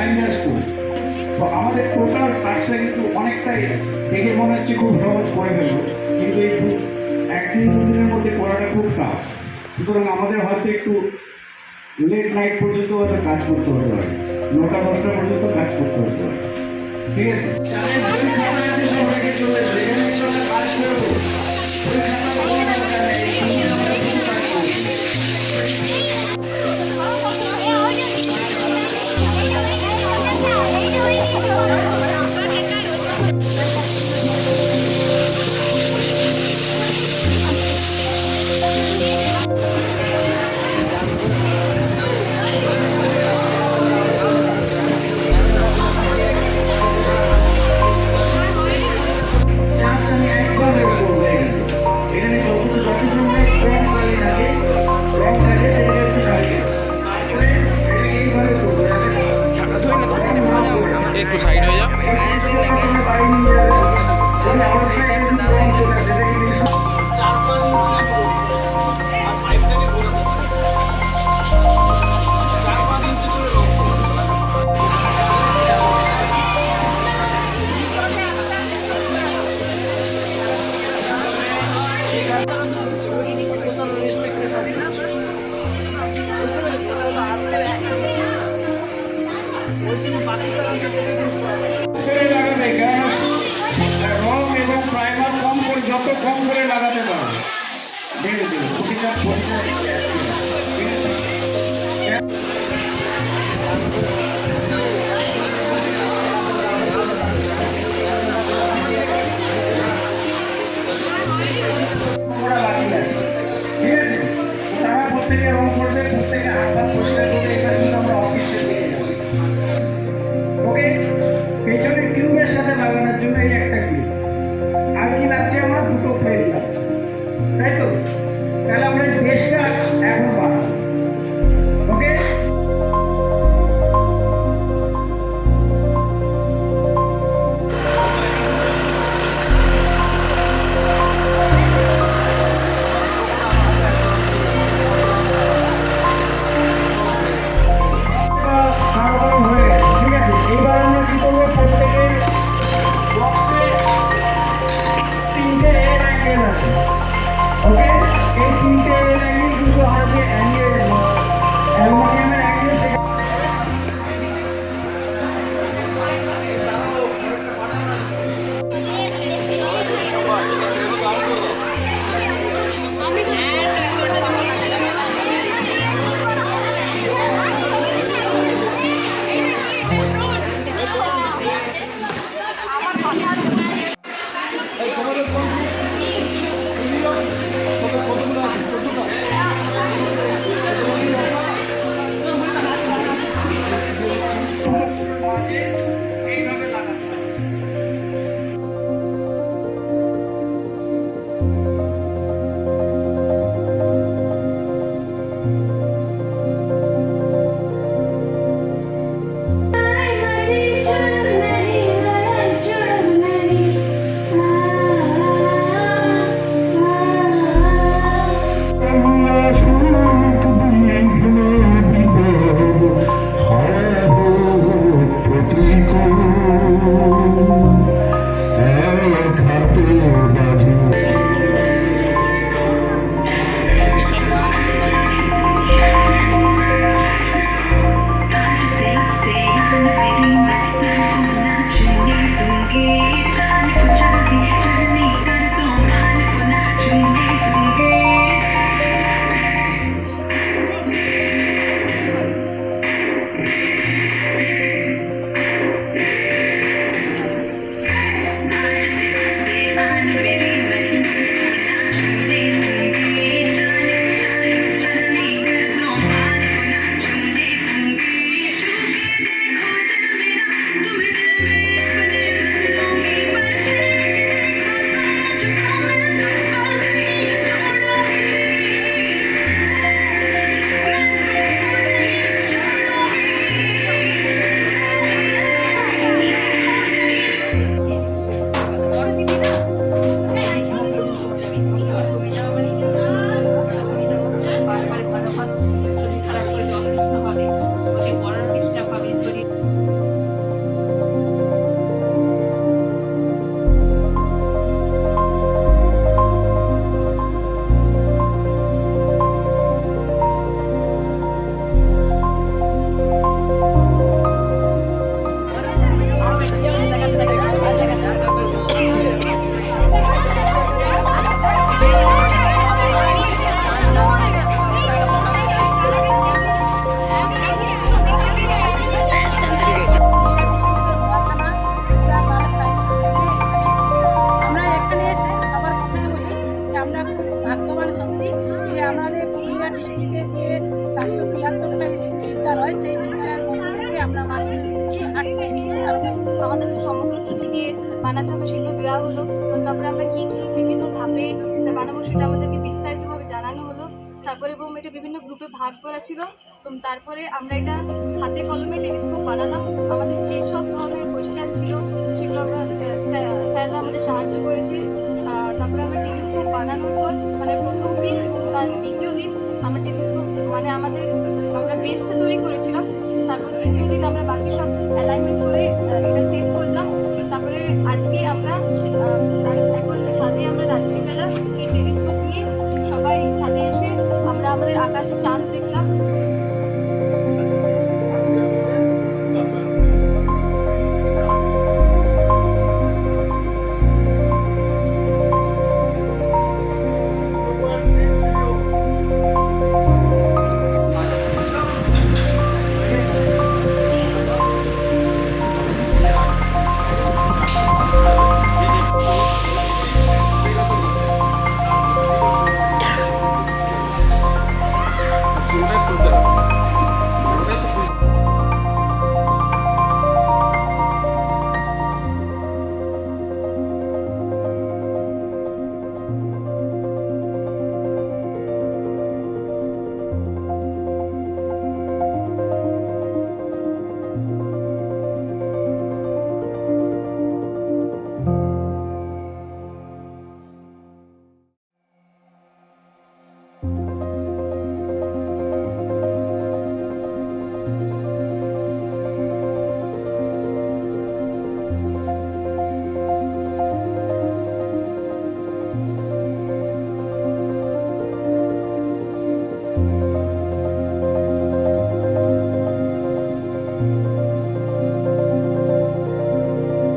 লাইনটা স্কুল। তো আমাদের টোটাল কাজটা কিন্তু অনেকটাই দেখে মনে হচ্ছে খুব সহজ করে ফেলবো, কিন্তু এই একদিন দুদিনের মধ্যে করাটা খুব টাফ। সুতরাং আমাদের হয়তো একটু লেট নাইট পর্যন্ত হয়তো কাজ করতে হতে পারে, 9টা 10টা পর্যন্ত কাজ করতে হতে পারে। ঠিক আছে, কাজ করবো। একটু সাইড হয়ে যাও। যত কম করে লাগাতে পারো ধীরে ধীরে প্রতিটা প্রত্যেকে রং করবে, প্রত্যেকে হাত পরিষ্কার করবে। এটা কিন্তু আমরা অফিসে দিয়ে যাবো। ওকে, পেছনে টিউবের সাথে লাগানোর জন্য এই একটা ক্লিপ, আর কি লাগছে আমার দুটো প্লেট লাগছে, তাই তো? তাহলে আমরা বেশটা এখন বানাবো। ওকে, ওকে, এই 3টে লাইনই কিন্তু হচ্ছে বানাতে হবে সেগুলো দেওয়া হলো, এবং তারপরে আমরা কী কী বিভিন্ন ধাপে এটা বানাবো সেটা আমাদেরকে বিস্তারিতভাবে জানানো হলো। তারপরে এবং এটা বিভিন্ন গ্রুপে ভাগ করা ছিল, এবং তারপরে আমরা এটা হাতে কলমে টেলিস্কোপ বানালাম। আমাদের যেসব ধরনের কোয়েশ্চেন ছিল সেগুলো আমরা স্যাররা আমাদের সাহায্য করেছে। তারপরে আমরা টেলিস্কোপ বানানোর পর মানে প্রথম দিন এবং তার দ্বিতীয় দিন আমরা টেলিস্কোপ মানে আমরা বেসটা তৈরি করেছিলাম। তারপর দ্বিতীয় দিন আমরা বাকি